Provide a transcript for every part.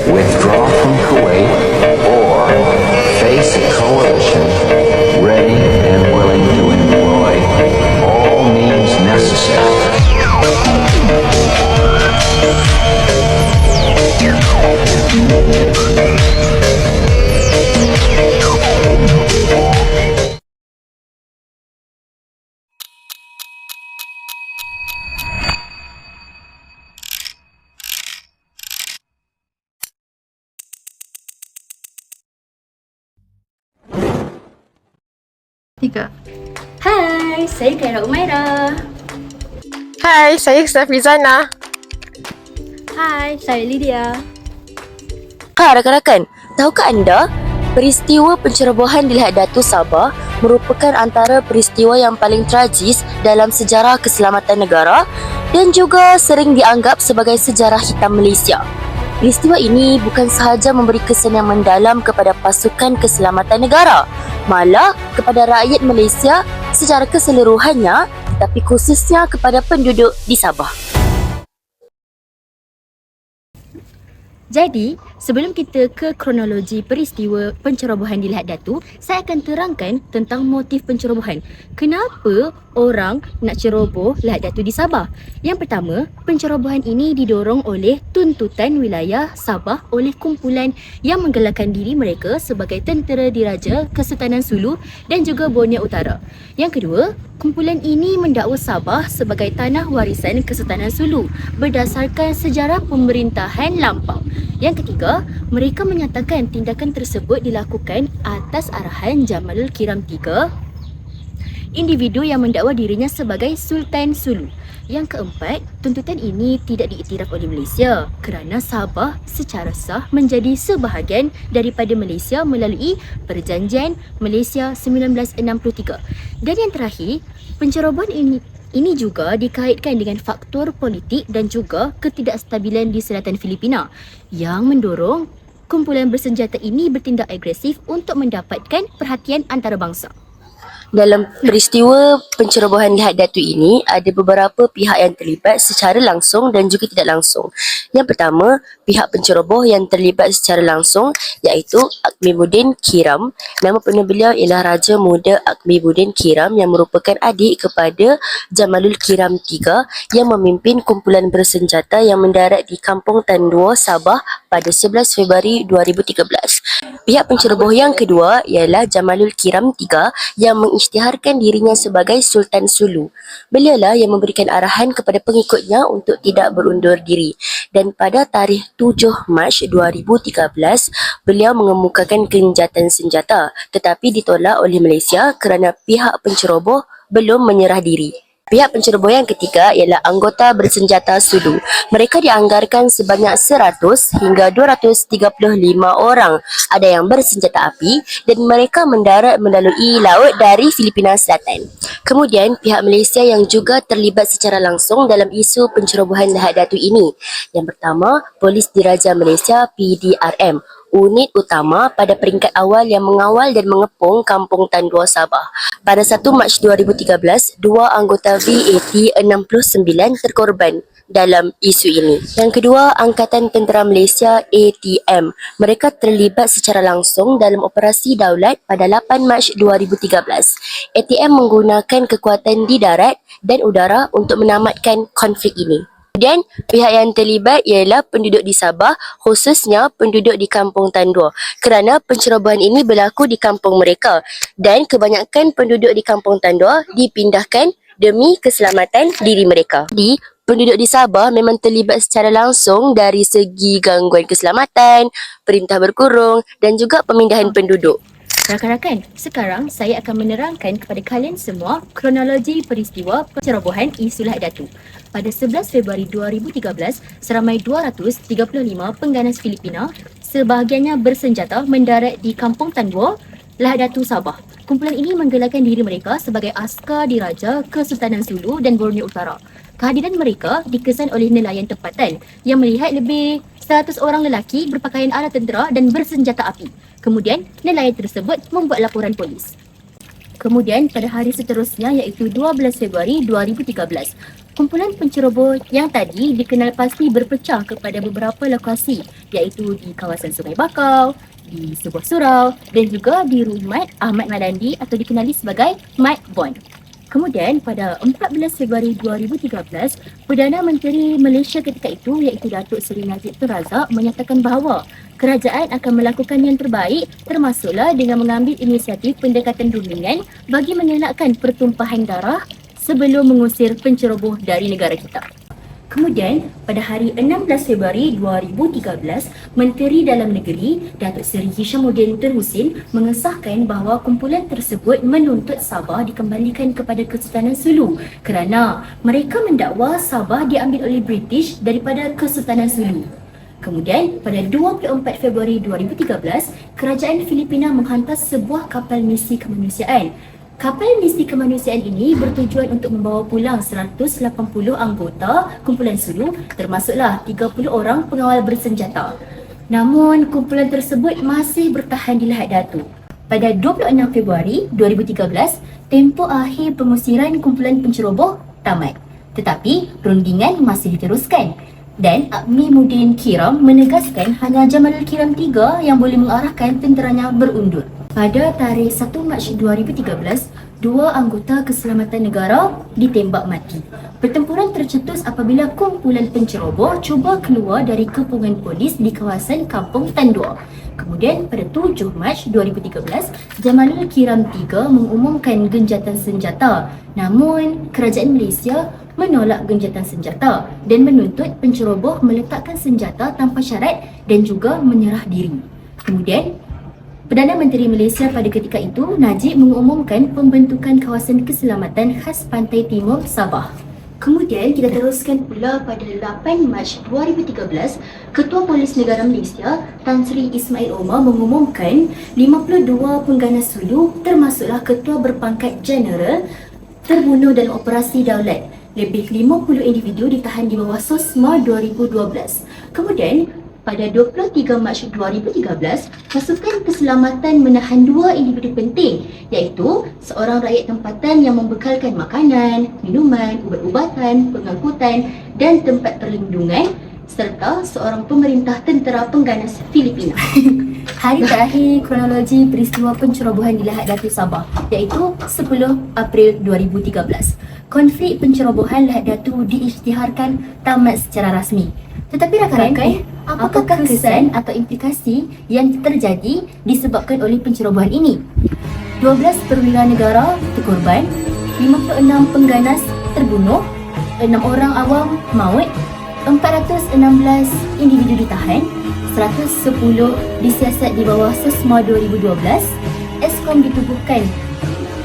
withdraw from Kuwait, or face a coalition ready and willing to employ all means necessary. Tiga. Hai, saya Kaira Umaira. Hai, saya Safrizana. Hai, saya Lydia. Rakan-rakan, tahukah anda peristiwa pencerobohan di Lahad Datu Sabah merupakan antara peristiwa yang paling tragis dalam sejarah keselamatan negara dan juga sering dianggap sebagai sejarah hitam Malaysia. Peristiwa ini bukan sahaja memberi kesan yang mendalam kepada pasukan keselamatan negara, malah kepada rakyat Malaysia secara keseluruhannya, tapi khususnya kepada penduduk di Sabah. Jadi, sebelum kita ke kronologi peristiwa pencerobohan di Lahad Datu, saya akan terangkan tentang motif pencerobohan. Kenapa orang nak ceroboh Lahad Datu di Sabah? Yang pertama, pencerobohan ini didorong oleh tuntutan wilayah Sabah oleh kumpulan yang menggelarkan diri mereka sebagai tentera diraja Kesultanan Sulu dan juga Borneo Utara. Yang kedua, kumpulan ini mendakwa Sabah sebagai tanah warisan Kesultanan Sulu berdasarkan sejarah pemerintahan lampau. Yang ketiga, mereka menyatakan tindakan tersebut dilakukan atas arahan Jamalul Kiram III, individu yang mendakwa dirinya sebagai Sultan Sulu. Yang keempat, tuntutan ini tidak diiktiraf oleh Malaysia kerana Sabah secara sah menjadi sebahagian daripada Malaysia melalui Perjanjian Malaysia 1963. Dan yang terakhir, pencerobohan ini juga dikaitkan dengan faktor politik dan juga ketidakstabilan di selatan Filipina yang mendorong kumpulan bersenjata ini bertindak agresif untuk mendapatkan perhatian antarabangsa. Dalam peristiwa pencerobohan Lahad Datu ini, ada beberapa pihak yang terlibat secara langsung dan juga tidak langsung. Yang pertama, pihak penceroboh yang terlibat secara langsung iaitu Akmibuddin Kiram. Nama penuh beliau ialah Raja Muda Akmibuddin Kiram yang merupakan adik kepada Jamalul Kiram III yang memimpin kumpulan bersenjata yang mendarat di Kampung Tan Dua, Sabah pada 11 Februari 2013. Pihak penceroboh yang kedua ialah Jamalul Kiram III yang mengisytiharkan dirinya sebagai Sultan Sulu. Beliaulah yang memberikan arahan kepada pengikutnya untuk tidak berundur diri. Dan pada tarikh 7 Mac 2013, beliau mengemukakan gencatan senjata tetapi ditolak oleh Malaysia kerana pihak penceroboh belum menyerah diri. Pihak penceroboh yang ketiga ialah anggota bersenjata Sulu. Mereka dianggarkan sebanyak 100 hingga 235 orang. Ada yang bersenjata api dan mereka mendarat melalui laut dari Filipina Selatan. Kemudian pihak Malaysia yang juga terlibat secara langsung dalam isu pencerobohan Lahad Datu ini. Yang pertama, Polis Diraja Malaysia PDRM. Unit utama pada peringkat awal yang mengawal dan mengepung Kampung Tan Dua, Sabah. Pada 1 Mac 2013, dua anggota VAT 69 terkorban dalam isu ini. Yang kedua, Angkatan Tentera Malaysia ATM. Mereka terlibat secara langsung dalam operasi Daulat pada 8 Mac 2013. ATM menggunakan kekuatan di darat dan udara untuk menamatkan konflik ini. Kemudian, pihak yang terlibat ialah penduduk di Sabah, khususnya penduduk di Kampung Tan Dua, kerana pencerobohan ini berlaku di kampung mereka dan kebanyakan penduduk di Kampung Tan Dua dipindahkan demi keselamatan diri mereka. Jadi, penduduk di Sabah memang terlibat secara langsung dari segi gangguan keselamatan, perintah berkurung dan juga pemindahan penduduk. Rakan-rakan, sekarang saya akan menerangkan kepada kalian semua kronologi peristiwa pencerobohan isu Lahad Datu. Pada 11 Februari 2013, seramai 235 pengganas Filipina, sebahagiannya bersenjata, mendarat di Kampung Tan Dua, Lahad Datu, Sabah. Kumpulan ini menggelarkan diri mereka sebagai askar diraja Kesultanan Sulu dan Borneo Utara. Kehadiran mereka dikesan oleh nelayan tempatan yang melihat lebih 100 orang lelaki berpakaian ala tentera dan bersenjata api. Kemudian, nelayan tersebut membuat laporan polis. Kemudian, pada hari seterusnya iaitu 12 Februari 2013, Kumpulan penceroboh yang tadi dikenal pasti berpecah kepada beberapa lokasi, iaitu di kawasan Sungai Bakau, di sebuah surau dan juga di rumah Ahmad Malandi atau dikenali sebagai Mike Bond. Kemudian pada 14 Februari 2013, Perdana Menteri Malaysia ketika itu iaitu Datuk Seri Najib Tun Razak menyatakan bahawa kerajaan akan melakukan yang terbaik termasuklah dengan mengambil inisiatif pendekatan bimbingan bagi mengelakkan pertumpahan darah sebelum mengusir penceroboh dari negara kita. Kemudian, pada hari 16 Februari 2013, Menteri Dalam Negeri Datuk Seri Hishamuddin Tun Hussein mengesahkan bahawa kumpulan tersebut menuntut Sabah dikembalikan kepada Kesultanan Sulu kerana mereka mendakwa Sabah diambil oleh British daripada Kesultanan Sulu. Kemudian, pada 24 Februari 2013, Kerajaan Filipina menghantar sebuah kapal misi kemanusiaan. Kapal misi kemanusiaan ini bertujuan untuk membawa pulang 180 anggota kumpulan Sulu, termasuklah 30 orang pengawal bersenjata. Namun, kumpulan tersebut masih bertahan di Lahad Datu. Pada 26 Februari 2013, tempoh akhir pengusiran kumpulan penceroboh tamat. Tetapi, rundingan masih diteruskan. Dan Abmi Mudin Kiram menegaskan hanya Jamalul Kiram III yang boleh mengarahkan tenteranya berundur. Pada tarikh 1 Mac 2013, dua anggota keselamatan negara ditembak mati. Pertempuran tercetus apabila kumpulan penceroboh cuba keluar dari kepungan polis di kawasan Kampung Tandua. Kemudian pada 7 Mac 2013, Jamalul Kiram III mengumumkan genjatan senjata. Namun, kerajaan Malaysia menolak genjatan senjata dan menuntut penceroboh meletakkan senjata tanpa syarat dan juga menyerah diri. Kemudian, Perdana Menteri Malaysia pada ketika itu, Najib mengumumkan pembentukan kawasan keselamatan khas Pantai Timur Sabah. Kemudian kita teruskan pula pada 8 Mac 2013, Ketua Polis Negara Malaysia Tan Sri Ismail Omar mengumumkan 52 pengganas Sulu termasuklah ketua berpangkat Jeneral terbunuh dalam operasi Daulat. Lebih 50 individu ditahan di bawah SOSMA 2012. Kemudian pada 23 Mac 2013, pasukan keselamatan menahan dua individu penting, iaitu seorang rakyat tempatan yang membekalkan makanan, minuman, ubat-ubatan, pengangkutan dan tempat perlindungan serta seorang pemerintah tentera pengganas Filipina. Hari terakhir kronologi peristiwa pencerobohan di Lahad Datu Sabah, iaitu 10 April 2013. Konflik pencerobohan Lahad Datu diisytiharkan tamat secara rasmi. Tetapi rakan-rakan, apakah kesan atau implikasi yang terjadi disebabkan oleh pencerobohan ini? 12 perwira negara terkorban, 56 pengganas terbunuh, 6 orang awam maut, 416 individu ditahan, 110 disiasat di bawah SOSMA 2012, Eskom ditubuhkan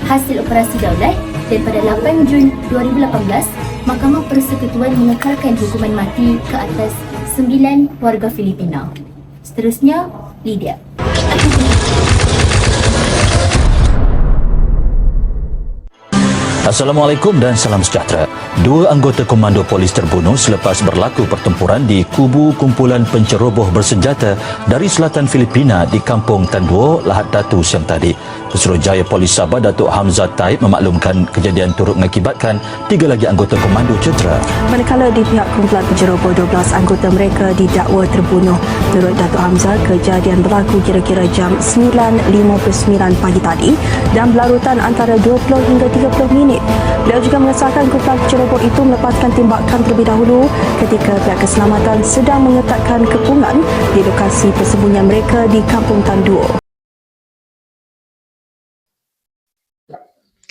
hasil operasi Daulat dan pada 8 Jun 2018, Mahkamah Persekutuan mengekalkan hukuman mati ke atas 9 warga Filipina. Seterusnya, Lydia. Assalamualaikum dan salam sejahtera. Dua anggota komando polis terbunuh selepas berlaku pertempuran di kubu kumpulan penceroboh bersenjata dari selatan Filipina di Kampung Tanduo, Lahad Datu siang tadi. Suruhanjaya Polis Sabah Datuk Hamzah Taib memaklumkan kejadian turut mengakibatkan 3 lagi anggota komando cedera. Manakala di pihak kumpulan penceroboh 12 anggota mereka didakwa terbunuh. Menurut Datuk Hamzah, kejadian berlaku kira-kira jam 9.59 pagi tadi dan berlarutan antara 20 hingga 30 minit. Beliau juga mengesahkan kumpulan penceroboh itu melepaskan tembakan terlebih dahulu ketika pihak keselamatan sedang mengetatkan kepungan di lokasi persembunyian mereka di Kampung Tanduo.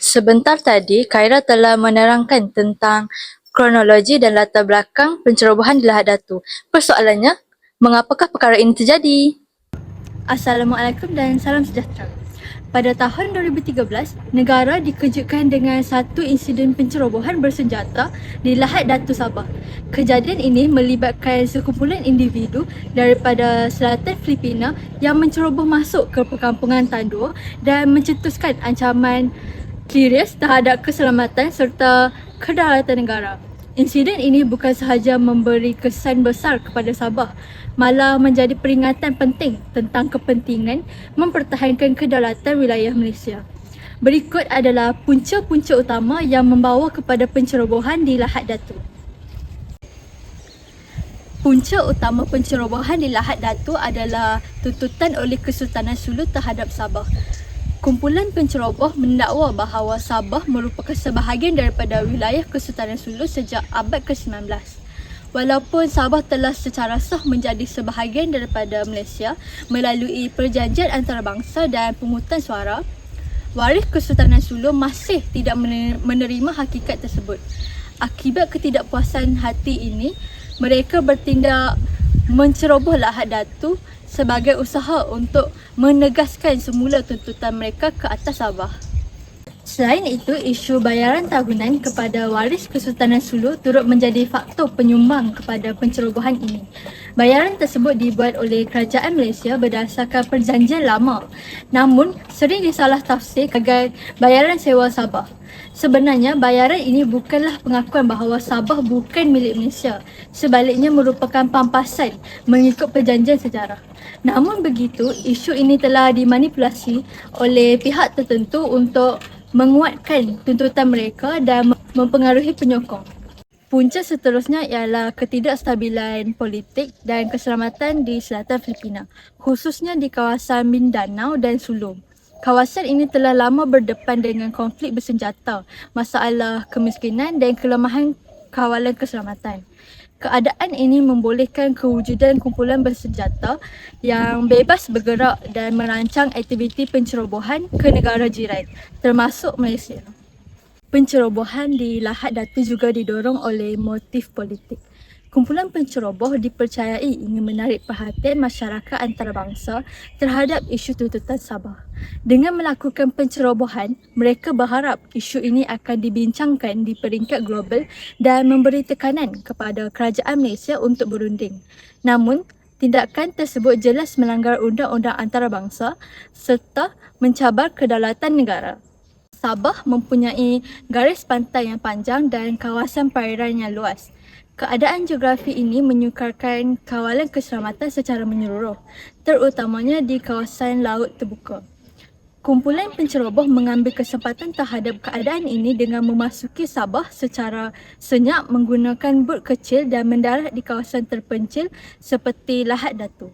Sebentar tadi, Khaira telah menerangkan tentang kronologi dan latar belakang pencerobohan di Lahad Datu. Persoalannya, mengapakah perkara ini terjadi? Assalamualaikum dan salam sejahtera. Pada tahun 2013, negara dikejutkan dengan satu insiden pencerobohan bersenjata di Lahad Datu Sabah. Kejadian ini melibatkan sekumpulan individu daripada selatan Filipina yang menceroboh masuk ke perkampungan Tanduo dan mencetuskan ancaman serius terhadap keselamatan serta kedaulatan negara. Insiden ini bukan sahaja memberi kesan besar kepada Sabah, malah menjadi peringatan penting tentang kepentingan mempertahankan kedaulatan wilayah Malaysia. Berikut adalah punca-punca utama yang membawa kepada pencerobohan di Lahad Datu. Punca utama pencerobohan di Lahad Datu adalah tuntutan oleh Kesultanan Sulu terhadap Sabah. Kumpulan penceroboh mendakwa bahawa Sabah merupakan sebahagian daripada wilayah Kesultanan Sulu sejak abad ke-19. Walaupun Sabah telah secara sah menjadi sebahagian daripada Malaysia melalui perjanjian antarabangsa dan pungutan suara, waris Kesultanan Sulu masih tidak menerima hakikat tersebut. Akibat ketidakpuasan hati ini, mereka bertindak menceroboh Lahad Datu sebagai usaha untuk menegaskan semula tuntutan mereka ke atas Sabah. Selain itu, isu bayaran tahunan kepada waris Kesultanan Sulu turut menjadi faktor penyumbang kepada pencerobohan ini. Bayaran tersebut dibuat oleh kerajaan Malaysia berdasarkan perjanjian lama, namun sering disalah tafsir sebagai bayaran sewa Sabah. Sebenarnya, bayaran ini bukanlah pengakuan bahawa Sabah bukan milik Malaysia. Sebaliknya merupakan pampasan mengikut perjanjian sejarah. Namun begitu, isu ini telah dimanipulasi oleh pihak tertentu untuk menguatkan tuntutan mereka dan mempengaruhi penyokong. Punca seterusnya ialah ketidakstabilan politik dan keselamatan di selatan Filipina, khususnya di kawasan Mindanao dan Sulu. Kawasan ini telah lama berdepan dengan konflik bersenjata, masalah kemiskinan dan kelemahan kawalan keselamatan. Keadaan ini membolehkan kewujudan kumpulan bersenjata yang bebas bergerak dan merancang aktiviti pencerobohan ke negara jiran, termasuk Malaysia. Pencerobohan di Lahad Datu juga didorong oleh motif politik. Kumpulan penceroboh dipercayai ingin menarik perhatian masyarakat antarabangsa terhadap isu tuntutan Sabah. Dengan melakukan pencerobohan, mereka berharap isu ini akan dibincangkan di peringkat global dan memberi tekanan kepada kerajaan Malaysia untuk berunding. Namun, tindakan tersebut jelas melanggar undang-undang antarabangsa serta mencabar kedaulatan negara. Sabah mempunyai garis pantai yang panjang dan kawasan perairan yang luas. Keadaan geografi ini menyukarkan kawalan keselamatan secara menyeluruh, terutamanya di kawasan laut terbuka. Kumpulan penceroboh mengambil kesempatan terhadap keadaan ini dengan memasuki Sabah secara senyap menggunakan bot kecil dan mendarat di kawasan terpencil seperti Lahad Datu.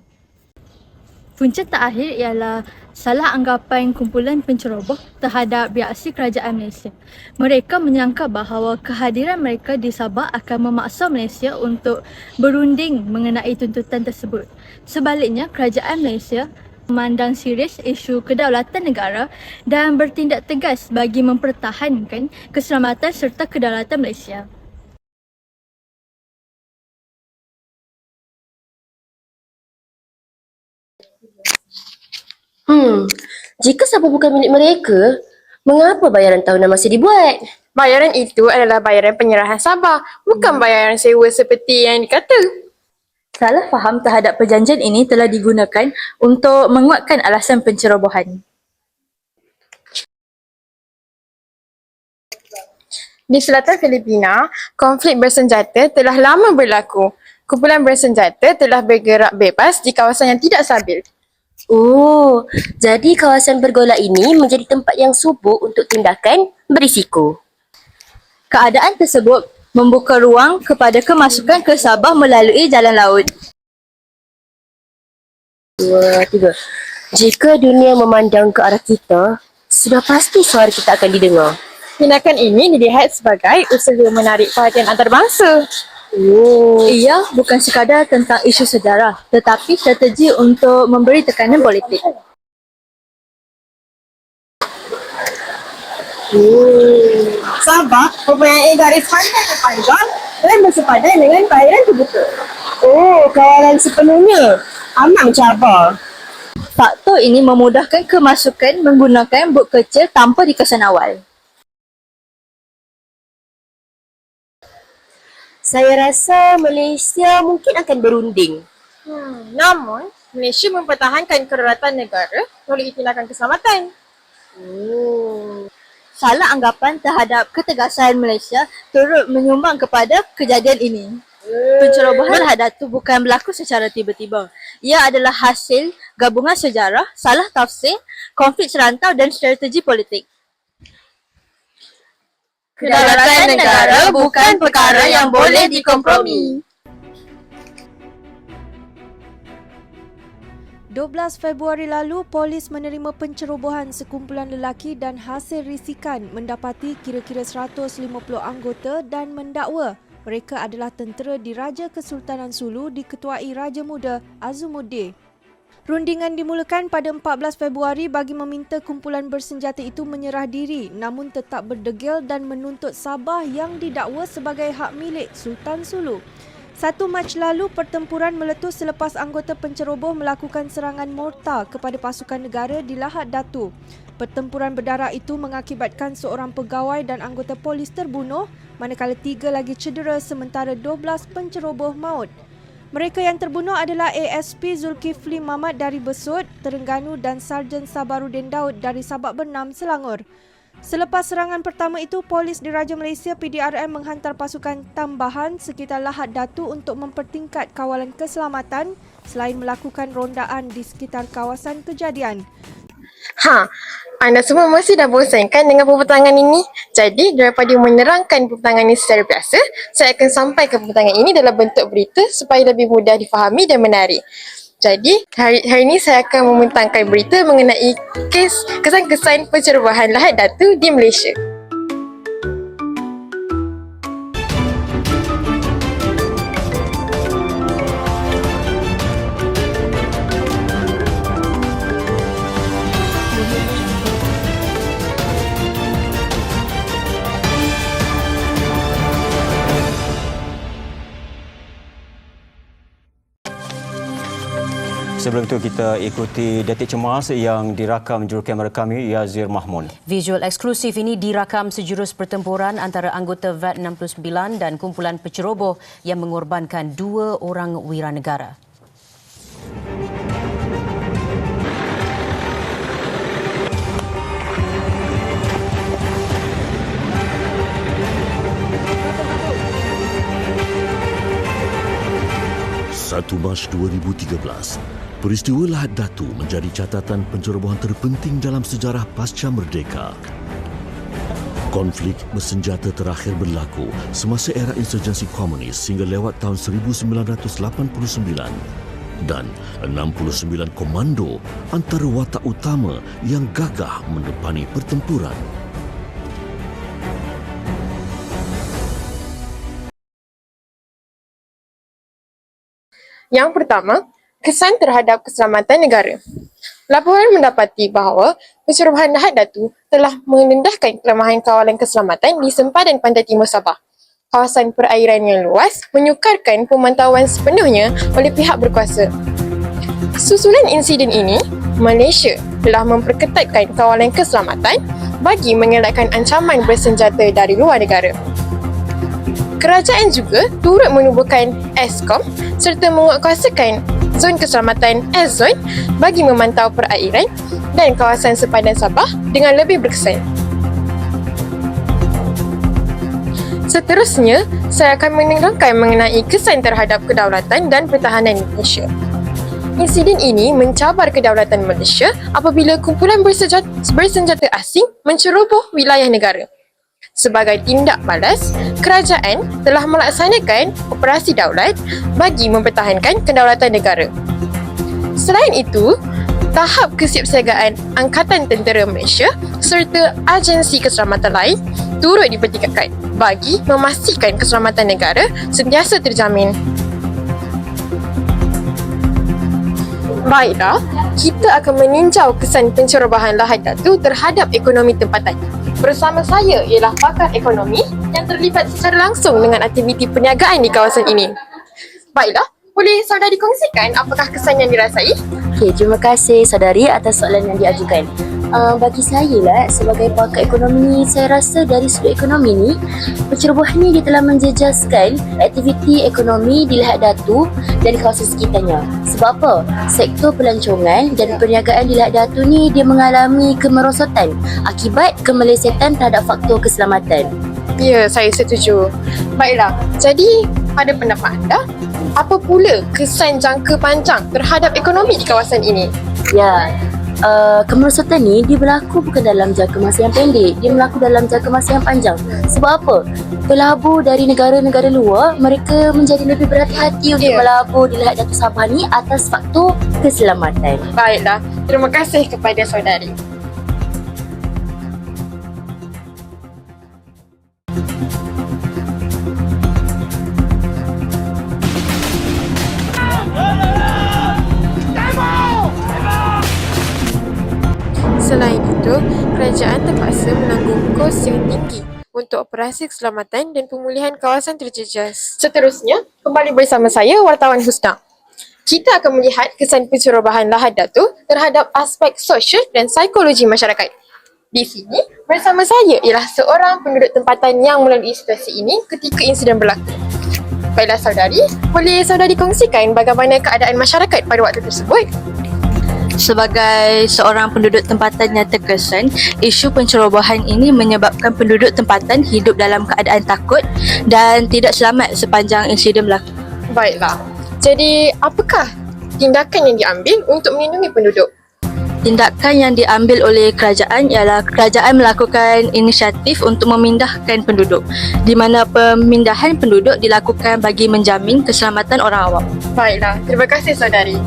Punca terakhir ialah salah anggapan kumpulan penceroboh terhadap reaksi kerajaan Malaysia. Mereka menyangka bahawa kehadiran mereka di Sabah akan memaksa Malaysia untuk berunding mengenai tuntutan tersebut. Sebaliknya, kerajaan Malaysia memandang serius isu kedaulatan negara dan bertindak tegas bagi mempertahankan keselamatan serta kedaulatan Malaysia. Jika Sabah bukan milik mereka, mengapa bayaran tahunan masih dibuat? Bayaran itu adalah bayaran penyerahan Sabah, bukan bayaran sewa seperti yang dikata. Salah faham terhadap perjanjian ini telah digunakan untuk menguatkan alasan pencerobohan. Di selatan Filipina, konflik bersenjata telah lama berlaku. Kumpulan bersenjata telah bergerak bebas di kawasan yang tidak stabil. Oh, jadi kawasan bergolak ini menjadi tempat yang subur untuk tindakan berisiko. Keadaan tersebut membuka ruang kepada kemasukan ke Sabah melalui jalan laut. 2, 3. Jika dunia memandang ke arah kita, sudah pasti suara kita akan didengar. Tindakan ini dilihat sebagai usaha menarik perhatian antarabangsa. Ia bukan sekadar tentang isu sejarah, tetapi strategi untuk memberi tekanan politik. Sabah mempunyai garis pantai yang panjang dan bersepadan dengan perairan terbuka. Kawalan sepenuhnya aman cabar. Faktor ini memudahkan kemasukan menggunakan bot kecil tanpa dikesan awal. Saya rasa Malaysia mungkin akan berunding. Namun, Malaysia mempertahankan kedaulatan negara melalui tindakan keselamatan. Salah anggapan terhadap ketegasan Malaysia turut menyumbang kepada kejadian ini. Pencerobohan Lahad Datu bukan berlaku secara tiba-tiba. Ia adalah hasil gabungan sejarah, salah tafsir, konflik serantau dan strategi politik. Kedaulatan negara bukan perkara yang boleh dikompromi. 12 Februari lalu, polis menerima pencerobohan sekumpulan lelaki dan hasil risikan mendapati kira-kira 150 anggota dan mendakwa mereka adalah tentera Diraja Kesultanan Sulu diketuai Raja Muda Azumuddin. Rundingan dimulakan pada 14 Februari bagi meminta kumpulan bersenjata itu menyerah diri namun tetap berdegil dan menuntut Sabah yang didakwa sebagai hak milik Sultan Sulu. 1 Mac lalu, pertempuran meletus selepas anggota penceroboh melakukan serangan mortar kepada pasukan negara di Lahad Datu. Pertempuran berdarah itu mengakibatkan seorang pegawai dan anggota polis terbunuh, manakala 3 lagi cedera sementara 12 penceroboh maut. Mereka yang terbunuh adalah ASP Zulkifli Mamat dari Besut, Terengganu dan Sarjan Sabarudin Daud dari Sabak Bernam, Selangor. Selepas serangan pertama itu, polis Diraja Malaysia PDRM menghantar pasukan tambahan sekitar Lahad Datu untuk mempertingkat kawalan keselamatan selain melakukan rondaan di sekitar kawasan kejadian. Anda semua mesti dah bosan kan dengan peperangan ini? Jadi, daripada menerangkan peperangan ini secara biasa, saya akan sampaikan peperangan ini dalam bentuk berita supaya lebih mudah difahami dan menarik. Jadi, hari ini saya akan membentangkan berita mengenai kesan-kesan pencerobohan Lahad Datu di Malaysia. Sebelum itu kita ikuti detik cemas yang dirakam jurukamera kami Yazir Mahmud. Visual eksklusif ini dirakam sejurus pertempuran antara anggota VAT 69 dan kumpulan penceroboh yang mengorbankan 2 orang wiranegara. Mac 2013, peristiwa Lahad Datu menjadi catatan pencerobohan terpenting dalam sejarah pasca merdeka. Konflik bersenjata terakhir berlaku semasa era insurgensi komunis hingga lewat tahun 1989 dan 69 komando antara watak utama yang gagah mendepani pertempuran. Yang pertama, kesan terhadap keselamatan negara. Laporan mendapati bahawa pencerobohan Lahad Datu telah merendahkan kelemahan kawalan keselamatan di sempadan pantai timur Sabah. Kawasan perairan yang luas menyukarkan pemantauan sepenuhnya oleh pihak berkuasa. Susulan insiden ini, Malaysia telah memperketatkan kawalan keselamatan bagi mengelakkan ancaman bersenjata dari luar negara. Kerajaan juga turut menubuhkan ESKOM serta menguatkuasakan zon keselamatan S-Zone bagi memantau perairan dan kawasan sempadan Sabah dengan lebih berkesan. Seterusnya, saya akan menerangkan mengenai kesan terhadap kedaulatan dan pertahanan Malaysia. Insiden ini mencabar kedaulatan Malaysia apabila kumpulan bersenjata asing menceroboh wilayah negara. Sebagai tindak balas, kerajaan telah melaksanakan operasi daulat bagi mempertahankan kedaulatan negara. Selain itu, tahap kesiapsiagaan Angkatan Tentera Malaysia serta agensi keselamatan lain turut dipertingkatkan bagi memastikan keselamatan negara sentiasa terjamin. Baiklah, kita akan meninjau kesan pencerobohan Lahad Datu terhadap ekonomi tempatan. Bersama saya ialah pakar ekonomi yang terlibat secara langsung dengan aktiviti perniagaan di kawasan ini. Baiklah, boleh saudari kongsikan apakah kesan yang dirasai? Okey, terima kasih saudari atas soalan yang diajukan. Bagi saya lah, sebagai pakar ekonomi, saya rasa dari sudut ekonomi ni, pencerobohan ni dia telah menjejaskan aktiviti ekonomi di Lahad Datu dan kawasan sekitarnya. Sebab apa? Sektor pelancongan dan perniagaan di Lahad Datu ni dia mengalami kemerosotan akibat kemelesetan terhadap faktor keselamatan. Ya, saya setuju. Baiklah, jadi pada pendapat anda, apa pula kesan jangka panjang terhadap ekonomi di kawasan ini? Ya, kemerosotan ni dia berlaku bukan dalam jangka masa yang pendek, dia berlaku dalam jangka masa yang panjang. Sebab apa? Pelabur dari negara-negara luar, mereka menjadi lebih berhati-hati untuk melabur di Lahad Datu Sabah ni atas faktor keselamatan. Baiklah, terima kasih kepada saudari. Selain itu, kerajaan terpaksa menanggung kos yang tinggi untuk operasi keselamatan dan pemulihan kawasan terjejas. Seterusnya, kembali bersama saya, Wartawan Husna. Kita akan melihat kesan pencerobohan Lahad Datu terhadap aspek sosial dan psikologi masyarakat. Di sini, bersama saya ialah seorang penduduk tempatan yang melalui situasi ini ketika insiden berlaku. Baiklah saudari, boleh saudari kongsikan bagaimana keadaan masyarakat pada waktu tersebut? Sebagai seorang penduduk tempatan yang terkesan, isu pencerobohan ini menyebabkan penduduk tempatan hidup dalam keadaan takut dan tidak selamat sepanjang insiden berlaku. Baiklah, jadi apakah tindakan yang diambil untuk melindungi penduduk? Tindakan yang diambil oleh kerajaan ialah kerajaan melakukan inisiatif untuk memindahkan penduduk, di mana pemindahan penduduk dilakukan bagi menjamin keselamatan orang awam. Baiklah, terima kasih saudari.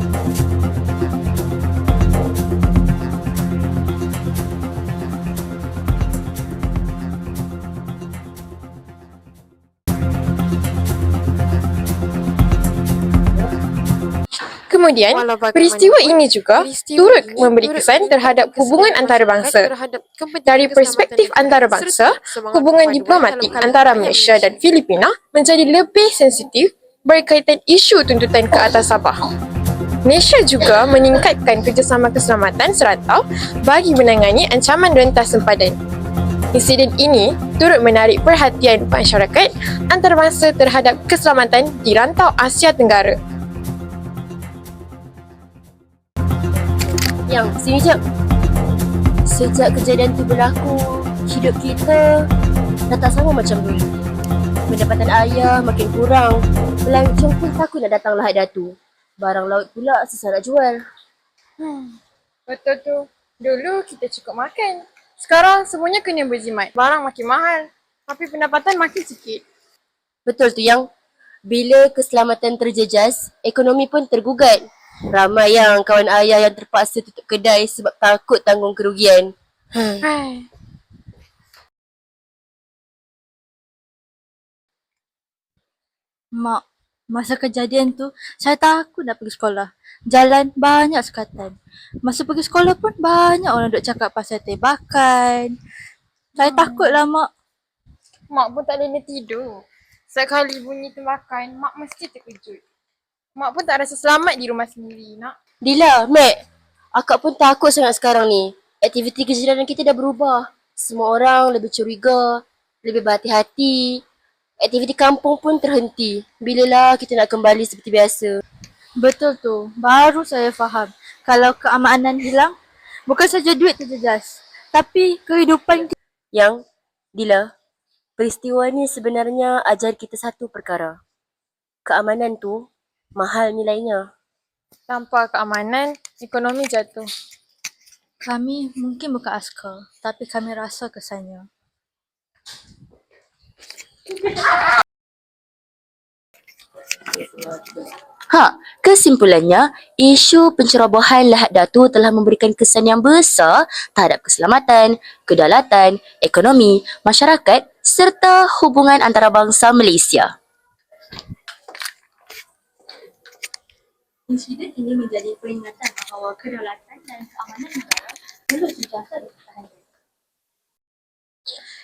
Kemudian, peristiwa ini juga turut memberi kesan terhadap hubungan antarabangsa. Dari perspektif antarabangsa, hubungan diplomatik antara Malaysia dan Filipina menjadi lebih sensitif berkaitan isu tuntutan ke atas Sabah. Malaysia juga meningkatkan kerjasama keselamatan serantau bagi menangani ancaman rentas sempadan. Insiden ini turut menarik perhatian masyarakat antarabangsa terhadap keselamatan di rantau Asia Tenggara. Yang, sini jap. Sejak kejadian tu berlaku, hidup kita dah tak sama macam dulu. Pendapatan ayah makin kurang. Pelancong pun takut nak datang Lahad Datu. Barang laut pula susah nak jual. Betul tu. Dulu kita cukup makan. Sekarang semuanya kena berjimat. Barang makin mahal. Tapi pendapatan makin sikit. Betul tu yang. Bila keselamatan terjejas, ekonomi pun tergugat. Ramai yang kawan ayah yang terpaksa tutup kedai sebab takut tanggung kerugian. Mak, masa kejadian tu, saya takut nak pergi sekolah. Jalan banyak sekatan. Masa pergi sekolah pun banyak orang duk cakap pasal tembakan. Saya takutlah mak. Mak pun tak boleh tidur. Sekali bunyi tembakan, mak mesti terkejut. Mak pun tak rasa selamat di rumah sendiri, nak. Dila, Mek. Akak pun takut sangat sekarang ni. Aktiviti kejiranan kita dah berubah. Semua orang lebih curiga, lebih berhati-hati. Aktiviti kampung pun terhenti. Bilalah kita nak kembali seperti biasa. Betul tu. Baru saya faham. Kalau keamanan hilang, bukan saja duit terjejas, tapi kehidupan kita. Yang, Dila, peristiwa ni sebenarnya ajar kita satu perkara. Keamanan tu mahal nilainya. Tanpa keamanan, ekonomi jatuh. Kami mungkin bukan askar, tapi kami rasa kesannya. Kesimpulannya, isu pencerobohan Lahad Datu telah memberikan kesan yang besar terhadap keselamatan, kedaulatan, ekonomi, masyarakat serta hubungan antarabangsa Malaysia. Insiden ini menjadi peringatan bahawa kedaulatan dan keamanan negara perlu dijaga dan dipertahankan.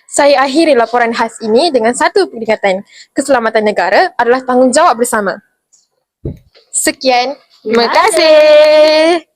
Saya akhiri laporan khas ini dengan satu peringatan. Keselamatan negara adalah tanggungjawab bersama. Sekian, terima kasih.